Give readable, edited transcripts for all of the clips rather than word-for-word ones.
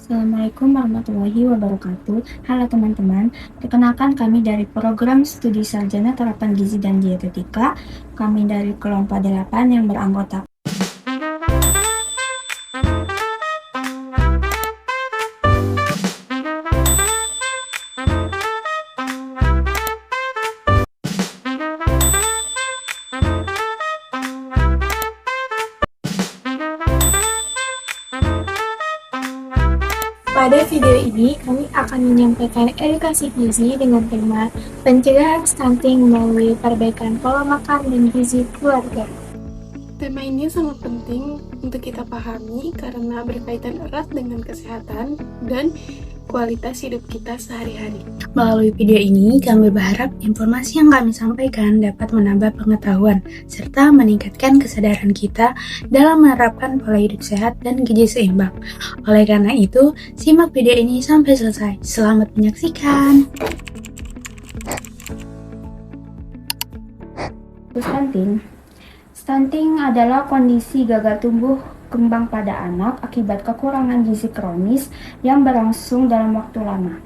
Assalamualaikum warahmatullahi wabarakatuh. Halo teman-teman, perkenalkan kami dari program studi sarjana terapan gizi dan dietetika. Kami dari kelompok 8 yang beranggota Pada video ini, kami akan menyampaikan edukasi gizi dengan tema pencegahan stunting melalui perbaikan pola makan dan gizi keluarga. Tema ini sangat penting untuk kita pahami karena berkaitan erat dengan kesehatan dan kualitas hidup kita sehari-hari. Melalui video ini, kami berharap informasi yang kami sampaikan dapat menambah pengetahuan serta meningkatkan kesadaran kita dalam menerapkan pola hidup sehat dan gizi seimbang. Oleh karena itu, simak video ini sampai selesai. Selamat menyaksikan. Stunting adalah kondisi gagal tumbuh kembang pada anak akibat kekurangan gizi kronis yang berlangsung dalam waktu lama,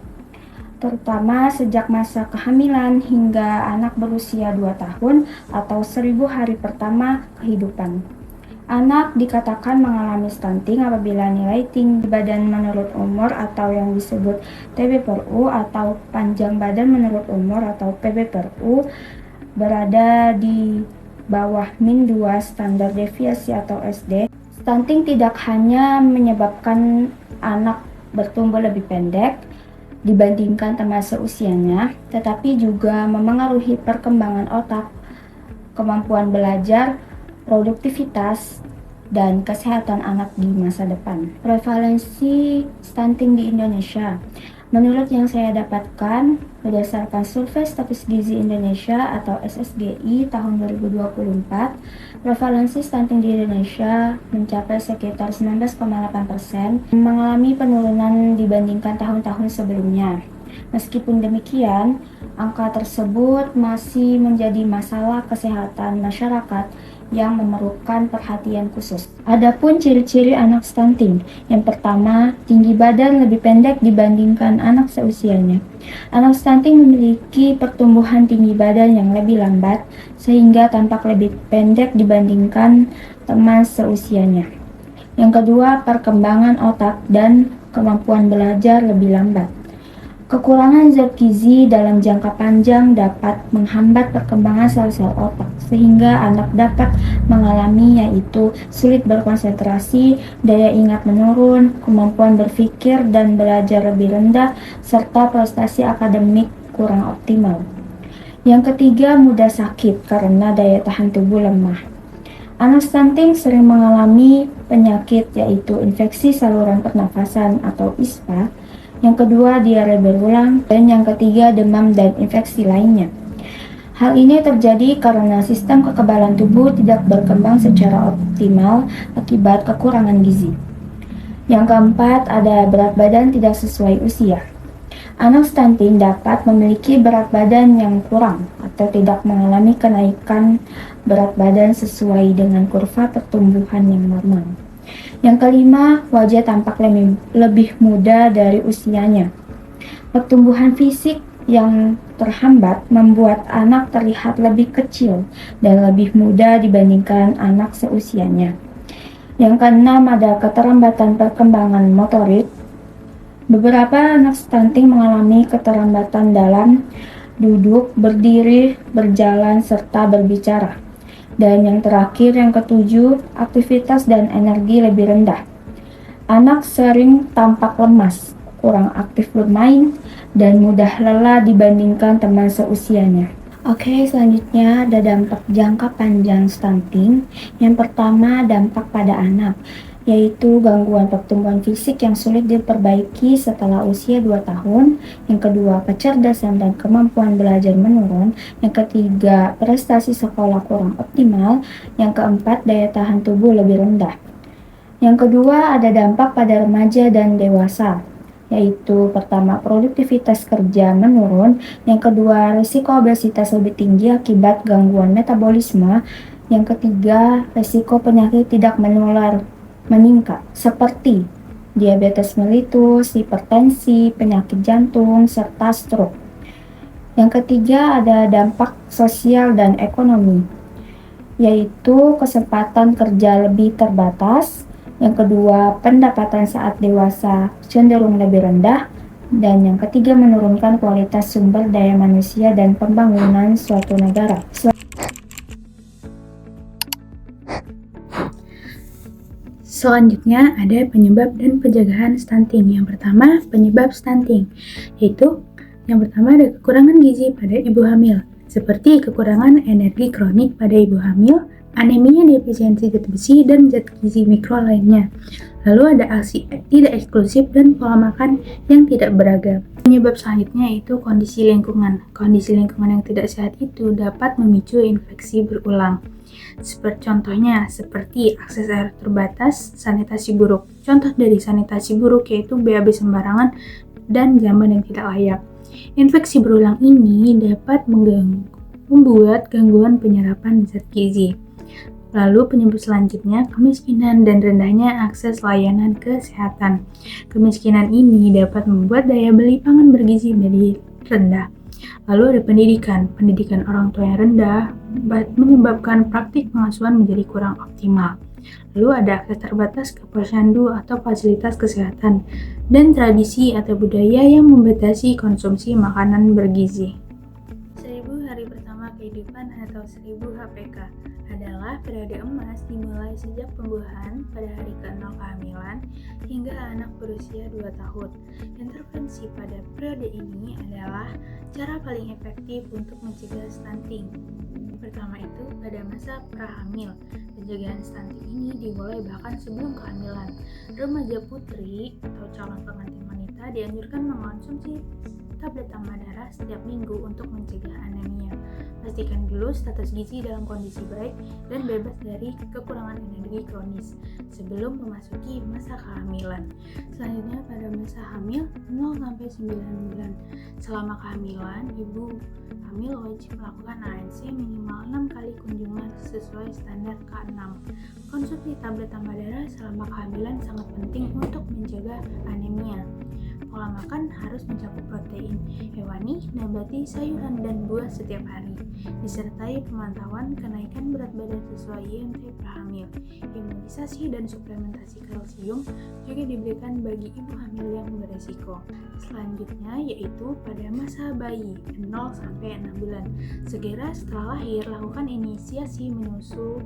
terutama sejak masa kehamilan hingga anak berusia 2 tahun atau 1000 hari pertama kehidupan. Anak dikatakan mengalami stunting apabila nilai tinggi badan menurut umur atau yang disebut TB/U atau panjang badan menurut umur atau PB/U berada di bawah -2 standar deviasi atau SD. Stunting tidak hanya menyebabkan anak bertumbuh lebih pendek dibandingkan teman seusianya, tetapi juga memengaruhi perkembangan otak, kemampuan belajar, produktivitas, dan kesehatan anak di masa depan. Prevalensi stunting di Indonesia. Menurut yang saya dapatkan berdasarkan Survei Status Gizi Indonesia atau SSGI tahun 2024, prevalensi stunting di Indonesia mencapai sekitar 19,8%, mengalami penurunan dibandingkan tahun-tahun sebelumnya. Meskipun demikian, angka tersebut masih menjadi masalah kesehatan masyarakat yang memerlukan perhatian khusus. Adapun ciri-ciri anak stunting. Yang pertama, tinggi badan lebih pendek dibandingkan anak seusianya. Anak stunting memiliki pertumbuhan tinggi badan yang lebih lambat sehingga tampak lebih pendek dibandingkan teman seusianya. Yang kedua, perkembangan otak dan kemampuan belajar lebih lambat. Kekurangan zat gizi dalam jangka panjang dapat menghambat perkembangan sel-sel otak, sehingga anak dapat mengalami yaitu sulit berkonsentrasi, daya ingat menurun, kemampuan berpikir dan belajar lebih rendah, serta prestasi akademik kurang optimal. Yang ketiga, mudah sakit karena daya tahan tubuh lemah. Anak stunting sering mengalami penyakit yaitu infeksi saluran pernafasan atau ISPA, yang kedua diare berulang, dan yang ketiga demam dan infeksi lainnya. Hal ini terjadi karena sistem kekebalan tubuh tidak berkembang secara optimal akibat kekurangan gizi. Yang keempat, ada berat badan tidak sesuai usia. Anak stunting dapat memiliki berat badan yang kurang atau tidak mengalami kenaikan berat badan sesuai dengan kurva pertumbuhan yang normal. Yang kelima, wajah tampak lebih muda dari usianya. Pertumbuhan fisik yang terhambat membuat anak terlihat lebih kecil dan lebih muda dibandingkan anak seusianya. Yang keenam, ada keterlambatan perkembangan motorik. Beberapa anak stunting mengalami keterlambatan dalam duduk, berdiri, berjalan, serta berbicara. Dan yang terakhir, yang ketujuh, aktivitas dan energi lebih rendah. Anak sering tampak lemas, kurang aktif bermain, dan mudah lelah dibandingkan teman seusianya. Oke, selanjutnya ada dampak jangka panjang stunting. Yang pertama, dampak pada anak, yaitu gangguan pertumbuhan fisik yang sulit diperbaiki setelah usia 2 tahun. Yang kedua, kecerdasan dan kemampuan belajar menurun. Yang ketiga, prestasi sekolah kurang optimal. Yang keempat, daya tahan tubuh lebih rendah. Yang kedua, ada dampak pada remaja dan dewasa, yaitu pertama, produktivitas kerja menurun. Yang kedua, risiko obesitas lebih tinggi akibat gangguan metabolisme. Yang ketiga, risiko penyakit tidak menular meningkat, seperti diabetes mellitus, hipertensi, penyakit jantung, serta stroke. Yang ketiga ada dampak sosial dan ekonomi, yaitu kesempatan kerja lebih terbatas. Yang kedua, pendapatan saat dewasa cenderung lebih rendah. Dan yang ketiga, menurunkan kualitas sumber daya manusia dan pembangunan suatu negara. Selanjutnya ada penyebab dan pencegahan stunting. Yang pertama, penyebab stunting, yaitu yang pertama ada kekurangan gizi pada ibu hamil, seperti kekurangan energi kronik pada ibu hamil, anemia, defisiensi zat besi, dan zat gizi mikro lainnya. Lalu ada aksi tidak eksklusif dan pola makan yang tidak beragam. Penyebab selanjutnya yaitu kondisi lingkungan. Kondisi lingkungan yang tidak sehat itu dapat memicu infeksi berulang. Contohnya seperti akses air terbatas, sanitasi buruk. Contoh dari sanitasi buruk yaitu BAB sembarangan dan jamban yang tidak layak. Infeksi berulang ini dapat membuat gangguan penyerapan zat gizi. Lalu penyebab selanjutnya kemiskinan dan rendahnya akses layanan kesehatan. Kemiskinan ini dapat membuat daya beli pangan bergizi menjadi rendah. Lalu ada pendidikan orang tua yang rendah menyebabkan praktik pengasuhan menjadi kurang optimal. Lalu ada akses terbatas ke posyandu atau fasilitas kesehatan, dan tradisi atau budaya yang membatasi konsumsi makanan bergizi. 1000 hari pertama kehidupan atau 1000 HPK adalah periode emas dimulai sejak pembuahan pada hari ke-0 kehamilan hingga anak berusia 2 tahun. Intervensi pada periode ini adalah cara paling efektif untuk mencegah stunting. Pertama itu pada masa prahamil. Pencegahan stunting ini dimulai bahkan sebelum kehamilan. Remaja putri atau calon pengantin wanita dianjurkan mengonsumsi tablet tambah darah setiap minggu untuk mencegah anemia. Pastikan dulu status gizi dalam kondisi baik dan bebas dari kekurangan energi kronis sebelum memasuki masa kehamilan. Selanjutnya pada masa hamil 0-9 bulan. Selama kehamilan, ibu hamil wajib melakukan ANC minimal 6 kali kunjungan sesuai standar K6. Konsumsi tablet tambah darah selama kehamilan sangat penting untuk mencegah anemia. Pola makan harus mencakup protein hewani, nabati, sayuran, dan buah setiap hari, disertai pemantauan kenaikan berat badan sesuai IMT prahamil. Imunisasi dan suplementasi kalsium juga diberikan bagi ibu hamil yang beresiko. Selanjutnya yaitu pada masa bayi 0-6 bulan. Segera setelah lahir, lakukan inisiasi menyusu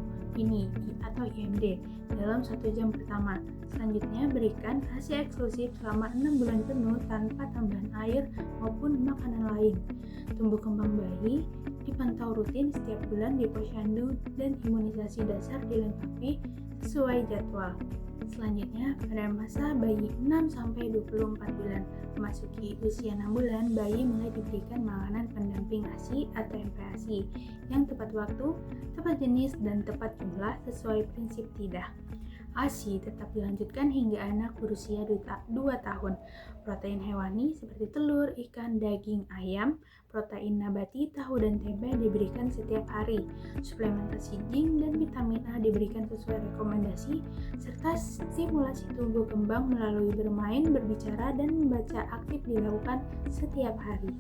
atau IMD dalam 1 jam pertama. Selanjutnya berikan ASI eksklusif selama 6 bulan penuh tanpa tambahan air maupun makanan lain. Tumbuh kembang bayi dipantau rutin setiap bulan di posyandu dan imunisasi dasar dilengkapi sesuai jadwal. Selanjutnya pada masa bayi 6-24 bulan. Memasuki usia 6 bulan, bayi mulai diberikan makanan pendamping ASI atau MPASI yang tepat waktu, tepat jenis, dan tepat jumlah sesuai prinsip TIDAH. ASI tetap dilanjutkan hingga anak berusia 2 tahun. Protein hewani seperti telur, ikan, daging, ayam, protein nabati, tahu, dan tempe diberikan setiap hari. Suplementasi zinc dan vitamin A diberikan sesuai rekomendasi, serta stimulasi tumbuh kembang melalui bermain, berbicara, dan membaca aktif dilakukan setiap hari.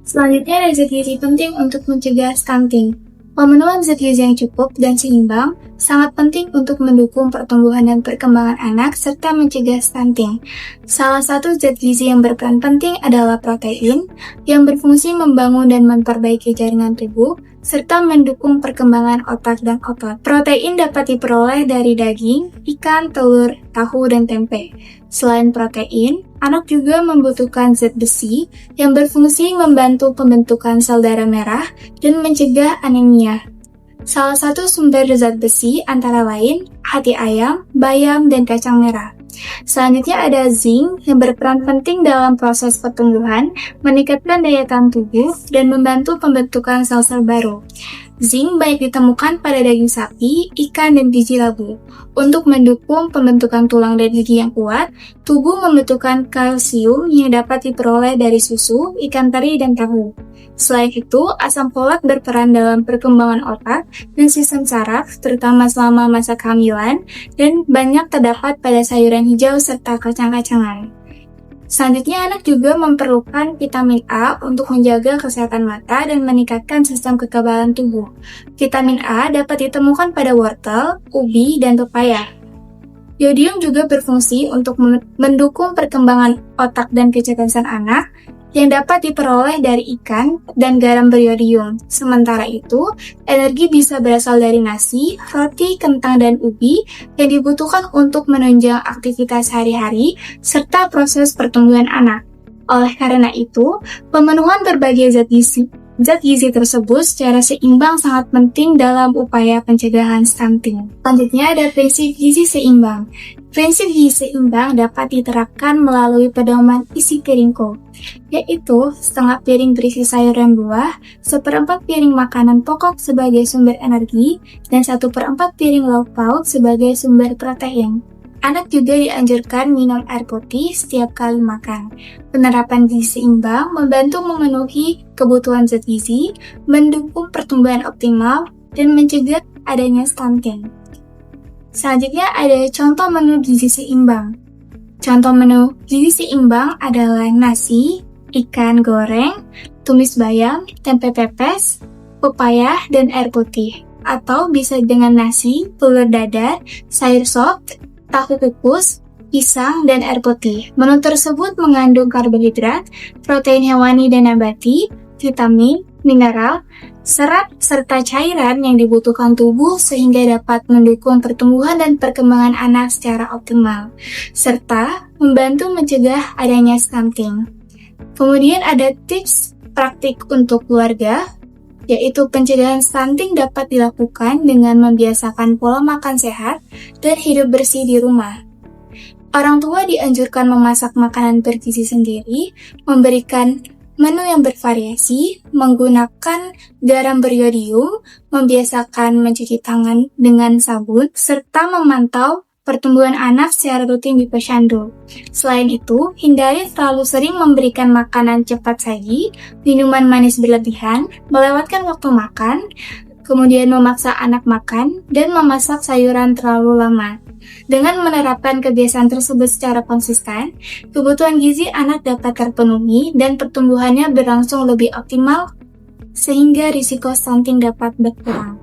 Selanjutnya ada zat gizi penting untuk mencegah stunting. Pemenuhan zat gizi yang cukup dan seimbang sangat penting untuk mendukung pertumbuhan dan perkembangan anak serta mencegah stunting. Salah satu zat gizi yang berperan penting adalah protein, yang berfungsi membangun dan memperbaiki jaringan tubuh, serta mendukung perkembangan otak dan otot. Protein dapat diperoleh dari daging, ikan, telur, tahu, dan tempe. Selain protein, anak juga membutuhkan zat besi yang berfungsi membantu pembentukan sel darah merah dan mencegah anemia. Salah satu sumber zat besi antara lain hati ayam, bayam, dan kacang merah. Selanjutnya ada zinc yang berperan penting dalam proses pertumbuhan, meningkatkan daya tahan tubuh, dan membantu pembentukan sel-sel baru. Zinc banyak ditemukan pada daging sapi, ikan, dan biji labu. Untuk mendukung pembentukan tulang dan gigi yang kuat, tubuh membutuhkan kalsium yang dapat diperoleh dari susu, ikan teri, dan tahu. Selain itu, asam folat berperan dalam perkembangan otak dan sistem saraf, terutama selama masa kehamilan, dan banyak terdapat pada sayuran hijau serta kacang-kacangan. Selanjutnya, anak juga memerlukan vitamin A untuk menjaga kesehatan mata dan meningkatkan sistem kekebalan tubuh. Vitamin A dapat ditemukan pada wortel, ubi, dan pepaya. Yodium juga berfungsi untuk mendukung perkembangan otak dan kecerdasan anak, yang dapat diperoleh dari ikan dan garam beriodium. Sementara itu, energi bisa berasal dari nasi, roti, kentang, dan ubi yang dibutuhkan untuk menunjang aktivitas sehari-hari serta proses pertumbuhan anak. Oleh karena itu, pemenuhan berbagai zat gizi tersebut secara seimbang sangat penting dalam upaya pencegahan stunting. Selanjutnya ada prinsip gizi seimbang. Prinsip gizi seimbang dapat diterapkan melalui pedoman isi piringku, yaitu setengah piring berisi sayur dan buah, 1/4 piring makanan pokok sebagai sumber energi, dan 1/4 piring lauk pauk sebagai sumber protein. Anak juga dianjurkan minum air putih setiap kali makan. Penerapan gizi seimbang membantu memenuhi kebutuhan zat gizi, mendukung pertumbuhan optimal, dan mencegah adanya stunting. Selanjutnya ada contoh menu gizi seimbang. Contoh menu gizi seimbang adalah nasi, ikan goreng, tumis bayam, tempe pepes, pepaya, dan air putih. Atau bisa dengan nasi, telur dadar, sayur sop, tahu kukus, pisang, dan air putih. Menu tersebut mengandung karbohidrat, protein hewani dan nabati, vitamin, mineral, serat, serta cairan yang dibutuhkan tubuh sehingga dapat mendukung pertumbuhan dan perkembangan anak secara optimal, serta membantu mencegah adanya stunting. Kemudian ada tips praktik untuk keluarga, yaitu pencegahan stunting dapat dilakukan dengan membiasakan pola makan sehat dan hidup bersih di rumah. Orang tua dianjurkan memasak makanan bergizi sendiri, memberikan menu yang bervariasi, menggunakan garam beriodium, membiasakan mencuci tangan dengan sabun, serta memantau pertumbuhan anak secara rutin di posyandu. Selain itu, hindari terlalu sering memberikan makanan cepat saji, minuman manis berlebihan, melewatkan waktu makan, kemudian memaksa anak makan, dan memasak sayuran terlalu lama. Dengan menerapkan kebiasaan tersebut secara konsisten, kebutuhan gizi anak dapat terpenuhi dan pertumbuhannya berlangsung lebih optimal, sehingga risiko stunting dapat berkurang.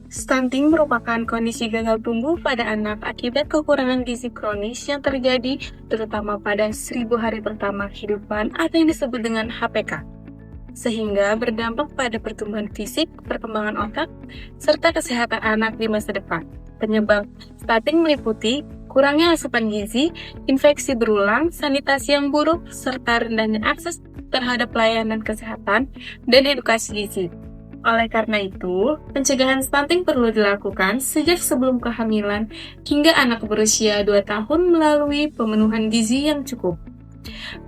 Stunting merupakan kondisi gagal tumbuh pada anak akibat kekurangan gizi kronis yang terjadi terutama pada 1000 hari pertama kehidupan atau yang disebut dengan HPK, sehingga berdampak pada pertumbuhan fisik, perkembangan otak, serta kesehatan anak di masa depan. Penyebab stunting meliputi kurangnya asupan gizi, infeksi berulang, sanitasi yang buruk, serta rendahnya akses terhadap pelayanan kesehatan dan edukasi gizi. Oleh karena itu, pencegahan stunting perlu dilakukan sejak sebelum kehamilan hingga anak berusia 2 tahun melalui pemenuhan gizi yang cukup,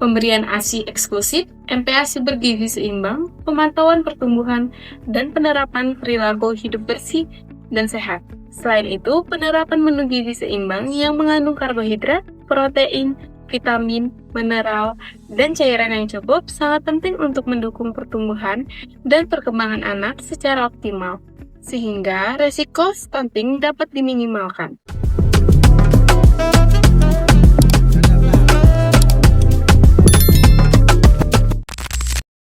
pemberian ASI eksklusif, MPASI bergizi seimbang, pemantauan pertumbuhan, dan penerapan perilaku hidup bersih dan sehat. Selain itu, penerapan menu gizi seimbang yang mengandung karbohidrat, protein, vitamin, mineral, dan cairan yang cukup sangat penting untuk mendukung pertumbuhan dan perkembangan anak secara optimal, sehingga resiko stunting dapat diminimalkan.